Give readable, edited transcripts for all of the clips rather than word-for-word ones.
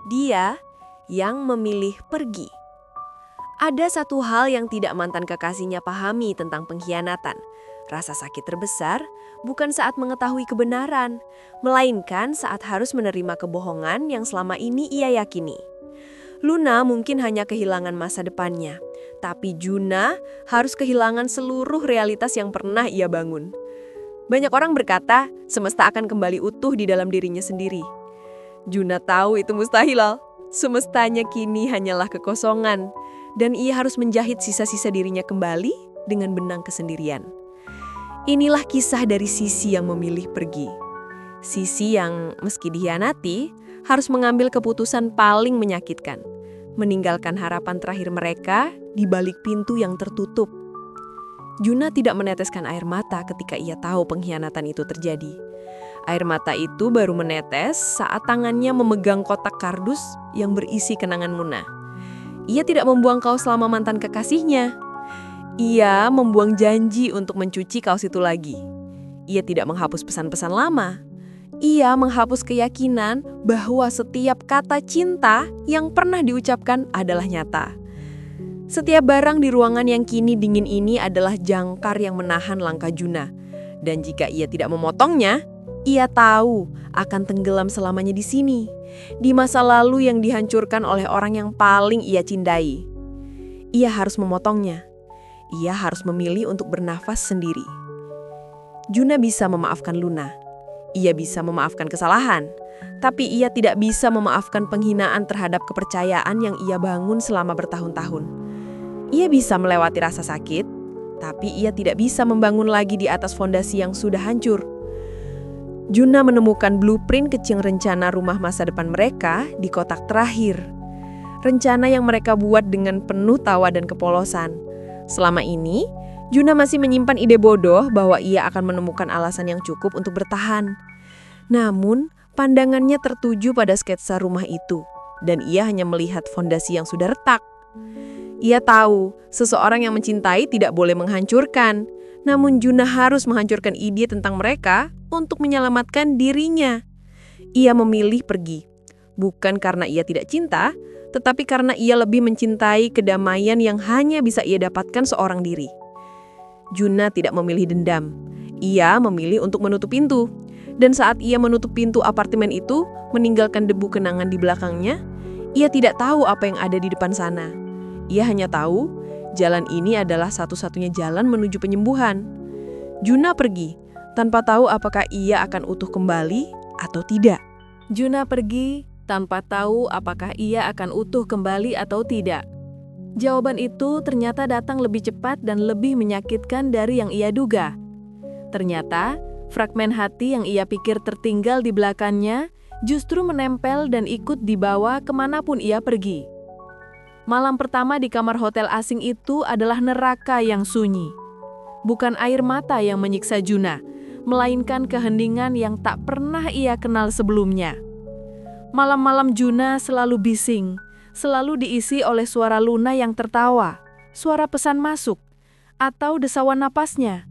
Dia yang memilih pergi. Ada satu hal yang tidak mantan kekasihnya pahami tentang pengkhianatan. Rasa sakit terbesar bukan saat mengetahui kebenaran, melainkan saat harus menerima kebohongan yang selama ini ia yakini. Luna mungkin hanya kehilangan masa depannya, tapi Juna harus kehilangan seluruh realitas yang pernah ia bangun. Banyak orang berkata, semesta akan kembali utuh di dalam dirinya sendiri. Juna tahu itu mustahil. Semestanya kini hanyalah kekosongan, dan ia harus menjahit sisa-sisa dirinya kembali dengan benang kesendirian. Inilah kisah dari Sisi yang memilih pergi. Sisi yang meski dikhianati, harus mengambil keputusan paling menyakitkan, meninggalkan harapan terakhir mereka di balik pintu yang tertutup. Juna tidak meneteskan air mata ketika ia tahu pengkhianatan itu terjadi. Air mata itu baru menetes saat tangannya memegang kotak kardus yang berisi kenangan Luna. Ia tidak membuang kaos selama mantan kekasihnya. Ia membuang janji untuk mencuci kaos itu lagi. Ia tidak menghapus pesan-pesan lama. Ia menghapus keyakinan bahwa setiap kata cinta yang pernah diucapkan adalah nyata. Setiap barang di ruangan yang kini dingin ini adalah jangkar yang menahan langkah Juna. Dan jika ia tidak memotongnya, ia tahu akan tenggelam selamanya di sini, di masa lalu yang dihancurkan oleh orang yang paling ia cintai. Ia harus memotongnya. Ia harus memilih untuk bernafas sendiri. Juna bisa memaafkan Luna. Ia bisa memaafkan kesalahan, tapi ia tidak bisa memaafkan penghinaan terhadap kepercayaan yang ia bangun selama bertahun-tahun. Ia bisa melewati rasa sakit, tapi ia tidak bisa membangun lagi di atas fondasi yang sudah hancur. Juna menemukan blueprint kecil rencana rumah masa depan mereka di kotak terakhir. Rencana yang mereka buat dengan penuh tawa dan kepolosan. Selama ini, Juna masih menyimpan ide bodoh bahwa ia akan menemukan alasan yang cukup untuk bertahan. Namun, pandangannya tertuju pada sketsa rumah itu, dan ia hanya melihat fondasi yang sudah retak. Ia tahu, seseorang yang mencintai tidak boleh menghancurkan, namun Juna harus menghancurkan ide tentang mereka untuk menyelamatkan dirinya. Ia memilih pergi, bukan karena ia tidak cinta, tetapi karena ia lebih mencintai kedamaian yang hanya bisa ia dapatkan seorang diri. Juna tidak memilih dendam. Ia memilih untuk menutup pintu. Dan saat ia menutup pintu apartemen itu, meninggalkan debu kenangan di belakangnya, ia tidak tahu apa yang ada di depan sana. Ia hanya tahu, jalan ini adalah satu-satunya jalan menuju penyembuhan. Juna pergi, tanpa tahu apakah ia akan utuh kembali atau tidak. Juna pergi, tanpa tahu apakah ia akan utuh kembali atau tidak. Jawaban itu ternyata datang lebih cepat dan lebih menyakitkan dari yang ia duga. Ternyata, fragmen hati yang ia pikir tertinggal di belakangnya justru menempel dan ikut dibawa kemanapun ia pergi. Malam pertama di kamar hotel asing itu adalah neraka yang sunyi. Bukan air mata yang menyiksa Juna, melainkan keheningan yang tak pernah ia kenal sebelumnya. Malam-malam Juna selalu bising, selalu diisi oleh suara Luna yang tertawa, suara pesan masuk, atau desauan napasnya.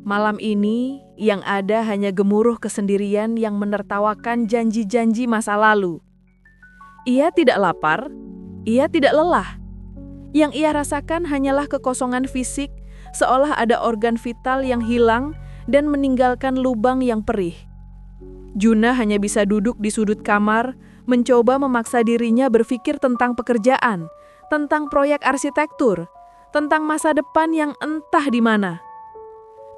Malam ini, yang ada hanya gemuruh kesendirian yang menertawakan janji-janji masa lalu. Ia tidak lapar, ia tidak lelah. Yang ia rasakan hanyalah kekosongan fisik, seolah ada organ vital yang hilang dan meninggalkan lubang yang perih. Juna hanya bisa duduk di sudut kamar, mencoba memaksa dirinya berpikir tentang pekerjaan, tentang proyek arsitektur, tentang masa depan yang entah di mana.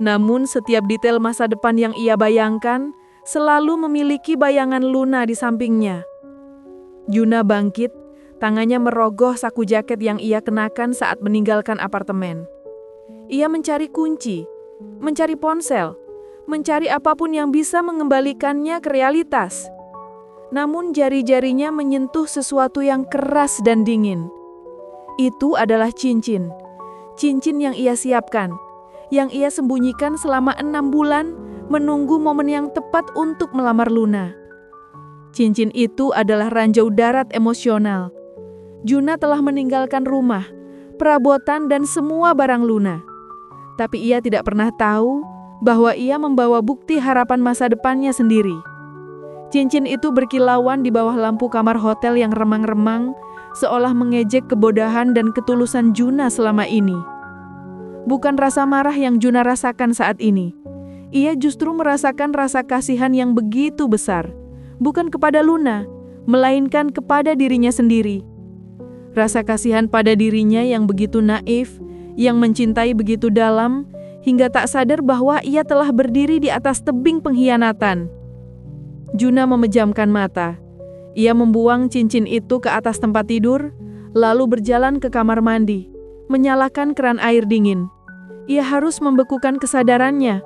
Namun setiap detail masa depan yang ia bayangkan selalu memiliki bayangan Luna di sampingnya. Juna bangkit, tangannya merogoh saku jaket yang ia kenakan saat meninggalkan apartemen. Ia mencari kunci, mencari ponsel, mencari apapun yang bisa mengembalikannya ke realitas. Namun jari-jarinya menyentuh sesuatu yang keras dan dingin. Itu adalah cincin. Cincin yang ia siapkan, yang ia sembunyikan selama 6 bulan menunggu momen yang tepat untuk melamar Luna. Cincin itu adalah ranjau darat emosional. Juna telah meninggalkan rumah, perabotan dan semua barang Luna. Tapi ia tidak pernah tahu bahwa ia membawa bukti harapan masa depannya sendiri. Cincin itu berkilauan di bawah lampu kamar hotel yang remang-remang, seolah mengejek kebodohan dan ketulusan Juna selama ini. Bukan rasa marah yang Juna rasakan saat ini. Ia justru merasakan rasa kasihan yang begitu besar, bukan kepada Luna, melainkan kepada dirinya sendiri. Rasa kasihan pada dirinya yang begitu naif, yang mencintai begitu dalam, hingga tak sadar bahwa ia telah berdiri di atas tebing pengkhianatan. Juna memejamkan mata. Ia membuang cincin itu ke atas tempat tidur, lalu berjalan ke kamar mandi, menyalakan keran air dingin. Ia harus membekukan kesadarannya.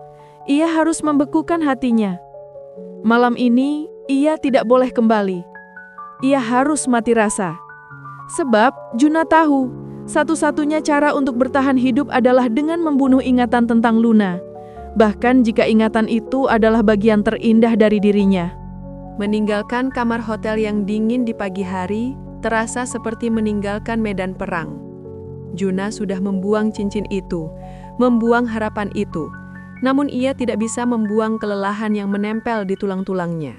Ia harus membekukan hatinya. Malam ini, ia tidak boleh kembali. Ia harus mati rasa. Sebab Juna tahu, satu-satunya cara untuk bertahan hidup adalah dengan membunuh ingatan tentang Luna. Bahkan jika ingatan itu adalah bagian terindah dari dirinya. Meninggalkan kamar hotel yang dingin di pagi hari terasa seperti meninggalkan medan perang. Juna sudah membuang cincin itu, membuang harapan itu. Namun ia tidak bisa membuang kelelahan yang menempel di tulang-tulangnya.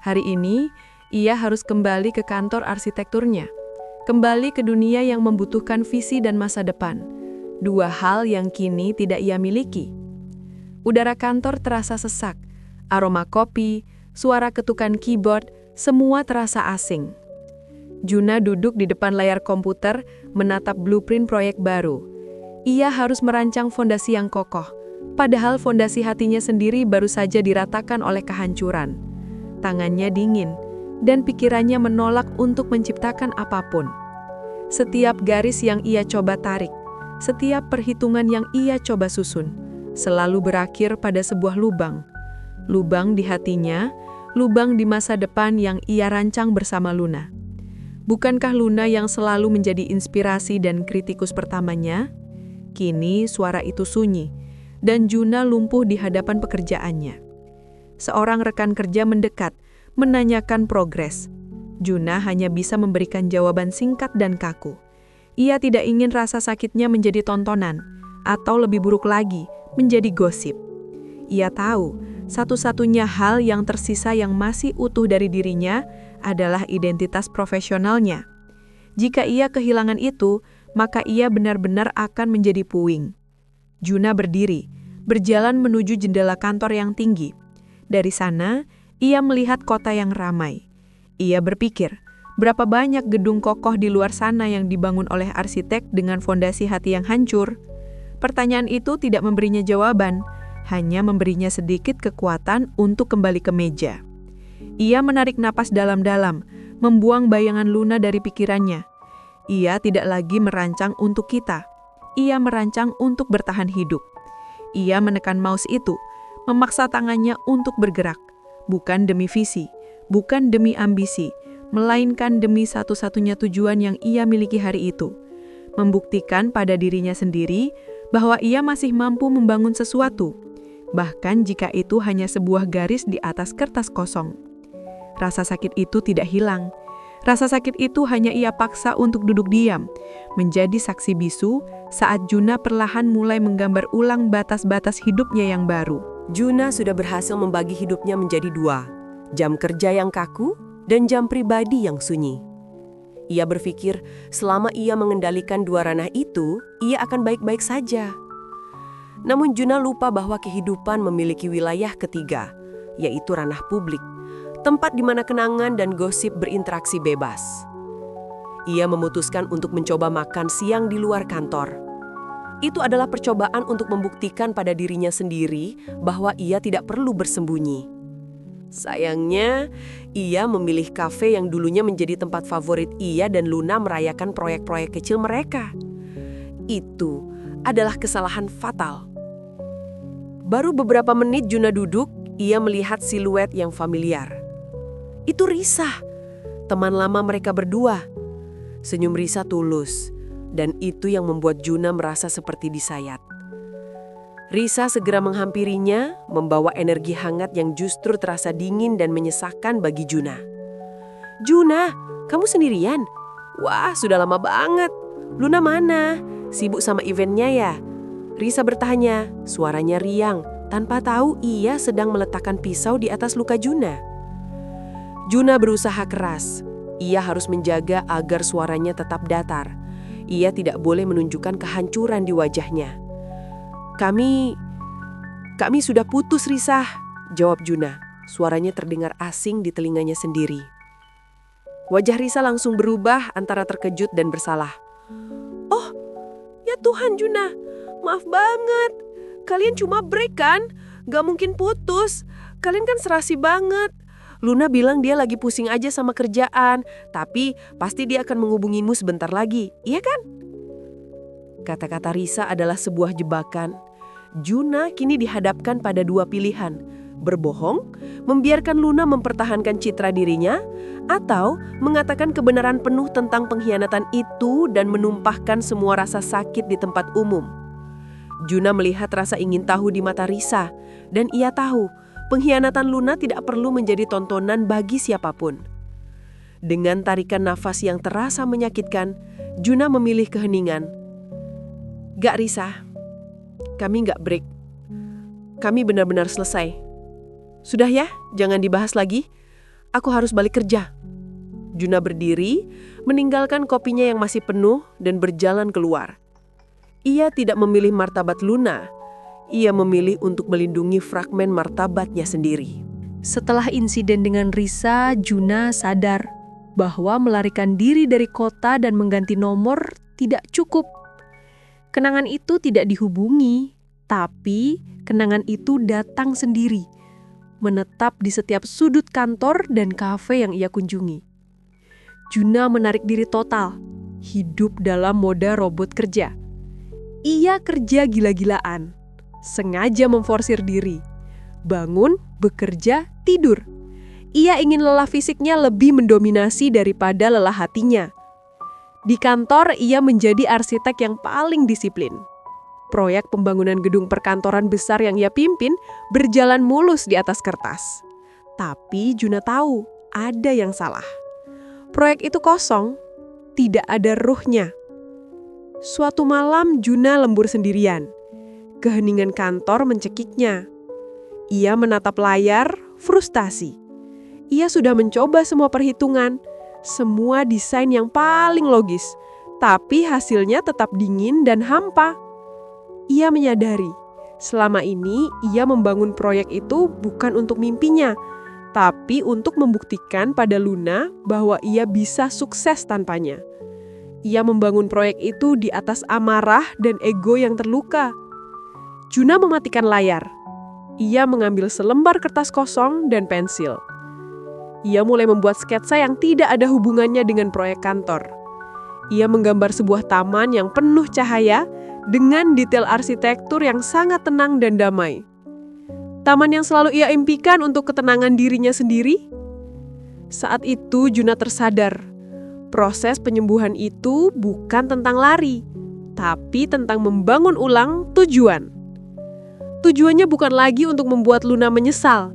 Hari ini, ia harus kembali ke kantor arsitekturnya. Kembali ke dunia yang membutuhkan visi dan masa depan. Dua hal yang kini tidak ia miliki. Udara kantor terasa sesak, aroma kopi, suara ketukan keyboard, semua terasa asing. Juna duduk di depan layar komputer, menatap blueprint proyek baru. Ia harus merancang fondasi yang kokoh, padahal fondasi hatinya sendiri baru saja diratakan oleh kehancuran. Tangannya dingin, dan pikirannya menolak untuk menciptakan apapun. Setiap garis yang ia coba tarik, setiap perhitungan yang ia coba susun, selalu berakhir pada sebuah lubang. Lubang di hatinya, lubang di masa depan yang ia rancang bersama Luna. Bukankah Luna yang selalu menjadi inspirasi dan kritikus pertamanya? Kini suara itu sunyi, dan Juna lumpuh di hadapan pekerjaannya. Seorang rekan kerja mendekat, menanyakan progres. Juna hanya bisa memberikan jawaban singkat dan kaku. Ia tidak ingin rasa sakitnya menjadi tontonan, atau lebih buruk lagi, menjadi gosip. Ia tahu, satu-satunya hal yang tersisa yang masih utuh dari dirinya adalah identitas profesionalnya. Jika ia kehilangan itu, maka ia benar-benar akan menjadi puing. Juna berdiri, berjalan menuju jendela kantor yang tinggi. Dari sana, ia melihat kota yang ramai. Ia berpikir, berapa banyak gedung kokoh di luar sana yang dibangun oleh arsitek dengan fondasi hati yang hancur? Pertanyaan itu tidak memberinya jawaban, hanya memberinya sedikit kekuatan untuk kembali ke meja. Ia menarik napas dalam-dalam, membuang bayangan Luna dari pikirannya. Ia tidak lagi merancang untuk kita. Ia merancang untuk bertahan hidup. Ia menekan mouse itu, memaksa tangannya untuk bergerak, bukan demi visi, bukan demi ambisi, melainkan demi satu-satunya tujuan yang ia miliki hari itu. Membuktikan pada dirinya sendiri bahwa ia masih mampu membangun sesuatu, bahkan jika itu hanya sebuah garis di atas kertas kosong. Rasa sakit itu tidak hilang. Rasa sakit itu hanya ia paksa untuk duduk diam, menjadi saksi bisu saat Juna perlahan mulai menggambar ulang batas-batas hidupnya yang baru. Juna sudah berhasil membagi hidupnya menjadi dua, jam kerja yang kaku dan jam pribadi yang sunyi. Ia berpikir selama ia mengendalikan dua ranah itu, ia akan baik-baik saja. Namun Juna lupa bahwa kehidupan memiliki wilayah ketiga, yaitu ranah publik, tempat di mana kenangan dan gosip berinteraksi bebas. Ia memutuskan untuk mencoba makan siang di luar kantor. Itu adalah percobaan untuk membuktikan pada dirinya sendiri bahwa ia tidak perlu bersembunyi. Sayangnya, ia memilih kafe yang dulunya menjadi tempat favorit ia dan Luna merayakan proyek-proyek kecil mereka. Itu adalah kesalahan fatal. Baru beberapa menit Juna duduk, ia melihat siluet yang familiar. Itu Risa, teman lama mereka berdua. Senyum Risa tulus, dan itu yang membuat Juna merasa seperti disayat. Risa segera menghampirinya, membawa energi hangat yang justru terasa dingin dan menyesakkan bagi Juna. "Juna, kamu sendirian? Wah, sudah lama banget. Luna mana? Sibuk sama eventnya ya?" Risa bertanya, suaranya riang, tanpa tahu ia sedang meletakkan pisau di atas luka Juna. Juna berusaha keras. Ia harus menjaga agar suaranya tetap datar. Ia tidak boleh menunjukkan kehancuran di wajahnya. Kami sudah putus, Risa, jawab Juna. Suaranya terdengar asing di telinganya sendiri. Wajah Risa langsung berubah antara terkejut dan bersalah. Oh, ya Tuhan Juna, maaf banget. Kalian cuma break kan? Gak mungkin putus. Kalian kan serasi banget. Luna bilang dia lagi pusing aja sama kerjaan, tapi pasti dia akan menghubungimu sebentar lagi, iya kan? Kata-kata Risa adalah sebuah jebakan. Juna kini dihadapkan pada dua pilihan, berbohong, membiarkan Luna mempertahankan citra dirinya, atau mengatakan kebenaran penuh tentang pengkhianatan itu dan menumpahkan semua rasa sakit di tempat umum. Juna melihat rasa ingin tahu di mata Risa, dan ia tahu pengkhianatan Luna tidak perlu menjadi tontonan bagi siapapun. Dengan tarikan nafas yang terasa menyakitkan, Juna memilih keheningan. Gak Risa, kami gak break. Kami benar-benar selesai. Sudah ya, jangan dibahas lagi. Aku harus balik kerja. Juna berdiri, meninggalkan kopinya yang masih penuh dan berjalan keluar. Ia tidak memilih martabat Luna. Ia memilih untuk melindungi fragmen martabatnya sendiri. Setelah insiden dengan Risa, Juna sadar bahwa melarikan diri dari kota dan mengganti nomor tidak cukup. Kenangan itu tidak dihubungi, tapi kenangan itu datang sendiri, menetap di setiap sudut kantor dan kafe yang ia kunjungi. Juna menarik diri total, hidup dalam mode robot kerja. Ia kerja gila-gilaan, sengaja memforsir diri, bangun, bekerja, tidur. Ia ingin lelah fisiknya lebih mendominasi daripada lelah hatinya. Di kantor, ia menjadi arsitek yang paling disiplin. Proyek pembangunan gedung perkantoran besar yang ia pimpin berjalan mulus di atas kertas. Tapi Juna tahu ada yang salah. Proyek itu kosong, tidak ada ruhnya. Suatu malam Juna lembur sendirian. Keheningan kantor mencekiknya. Ia menatap layar, frustasi. Ia sudah mencoba semua perhitungan, semua desain yang paling logis, tapi hasilnya tetap dingin dan hampa. Ia menyadari, selama ini ia membangun proyek itu bukan untuk mimpinya, tapi untuk membuktikan pada Luna bahwa ia bisa sukses tanpanya. Ia membangun proyek itu di atas amarah dan ego yang terluka. Juna mematikan layar. Ia mengambil selembar kertas kosong dan pensil. Ia mulai membuat sketsa yang tidak ada hubungannya dengan proyek kantor. Ia menggambar sebuah taman yang penuh cahaya dengan detail arsitektur yang sangat tenang dan damai. Taman yang selalu ia impikan untuk ketenangan dirinya sendiri. Saat itu Juna tersadar, proses penyembuhan itu bukan tentang lari, tapi tentang membangun ulang tujuan. Tujuannya bukan lagi untuk membuat Luna menyesal.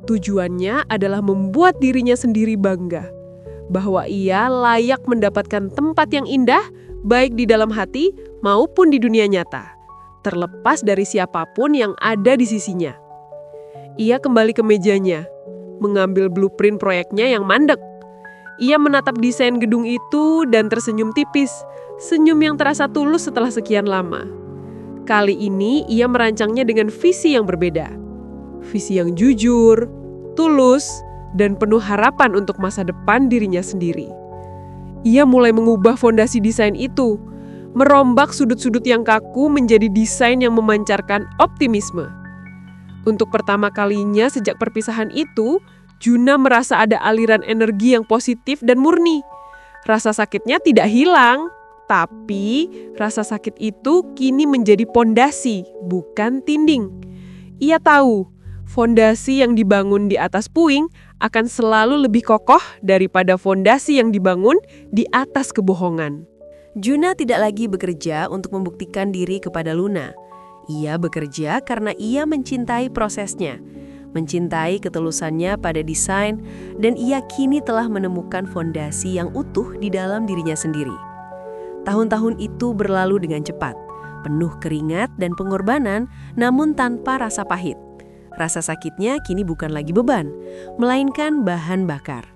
Tujuannya adalah membuat dirinya sendiri bangga, bahwa ia layak mendapatkan tempat yang indah, baik di dalam hati maupun di dunia nyata, terlepas dari siapapun yang ada di sisinya. Ia kembali ke mejanya, mengambil blueprint proyeknya yang mandek. Ia menatap desain gedung itu dan tersenyum tipis, senyum yang terasa tulus setelah sekian lama. Kali ini ia merancangnya dengan visi yang berbeda. Visi yang jujur, tulus, dan penuh harapan untuk masa depan dirinya sendiri. Ia mulai mengubah fondasi desain itu, merombak sudut-sudut yang kaku menjadi desain yang memancarkan optimisme. Untuk pertama kalinya sejak perpisahan itu, Juna merasa ada aliran energi yang positif dan murni. Rasa sakitnya tidak hilang, tapi rasa sakit itu kini menjadi pondasi, bukan tinding. Ia tahu, fondasi yang dibangun di atas puing akan selalu lebih kokoh daripada fondasi yang dibangun di atas kebohongan. Juna tidak lagi bekerja untuk membuktikan diri kepada Luna. Ia bekerja karena ia mencintai prosesnya, mencintai ketulusannya pada desain, dan ia kini telah menemukan fondasi yang utuh di dalam dirinya sendiri. Tahun-tahun itu berlalu dengan cepat, penuh keringat dan pengorbanan, namun tanpa rasa pahit. Rasa sakitnya kini bukan lagi beban, melainkan bahan bakar.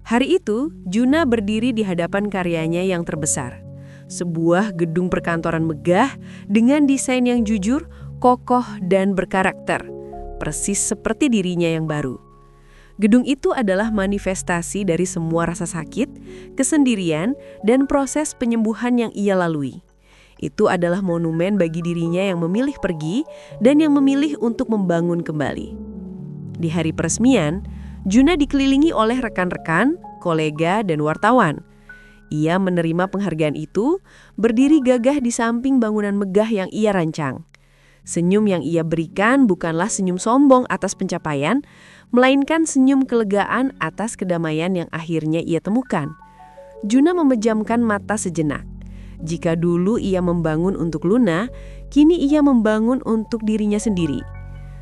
Hari itu, Juna berdiri di hadapan karyanya yang terbesar. Sebuah gedung perkantoran megah dengan desain yang jujur, kokoh, dan berkarakter. Persis seperti dirinya yang baru. Gedung itu adalah manifestasi dari semua rasa sakit, kesendirian, dan proses penyembuhan yang ia lalui. Itu adalah monumen bagi dirinya yang memilih pergi dan yang memilih untuk membangun kembali. Di hari peresmian, Juna dikelilingi oleh rekan-rekan, kolega, dan wartawan. Ia menerima penghargaan itu, berdiri gagah di samping bangunan megah yang ia rancang. Senyum yang ia berikan bukanlah senyum sombong atas pencapaian, melainkan senyum kelegaan atas kedamaian yang akhirnya ia temukan. Juna memejamkan mata sejenak. Jika dulu ia membangun untuk Luna, kini ia membangun untuk dirinya sendiri.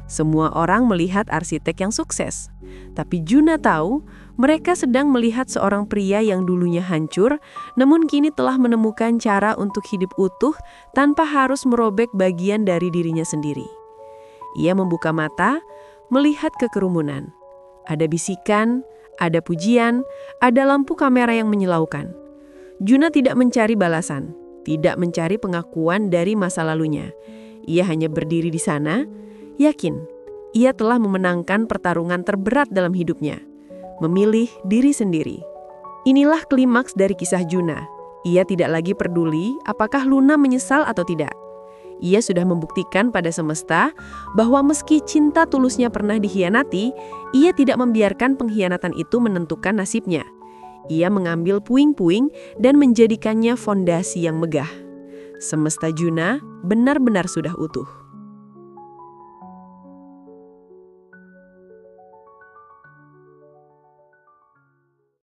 Semua orang melihat arsitek yang sukses, tapi Juna tahu mereka sedang melihat seorang pria yang dulunya hancur, namun kini telah menemukan cara untuk hidup utuh tanpa harus merobek bagian dari dirinya sendiri. Ia membuka mata, melihat ke kerumunan. Ada bisikan, ada pujian, ada lampu kamera yang menyilaukan. Juna tidak mencari balasan, tidak mencari pengakuan dari masa lalunya. Ia hanya berdiri di sana, yakin ia telah memenangkan pertarungan terberat dalam hidupnya, memilih diri sendiri. Inilah klimaks dari kisah Juna. Ia tidak lagi peduli apakah Luna menyesal atau tidak. Ia sudah membuktikan pada semesta bahwa meski cinta tulusnya pernah dikhianati, ia tidak membiarkan pengkhianatan itu menentukan nasibnya. Ia mengambil puing-puing dan menjadikannya fondasi yang megah. Semesta Juna benar-benar sudah utuh.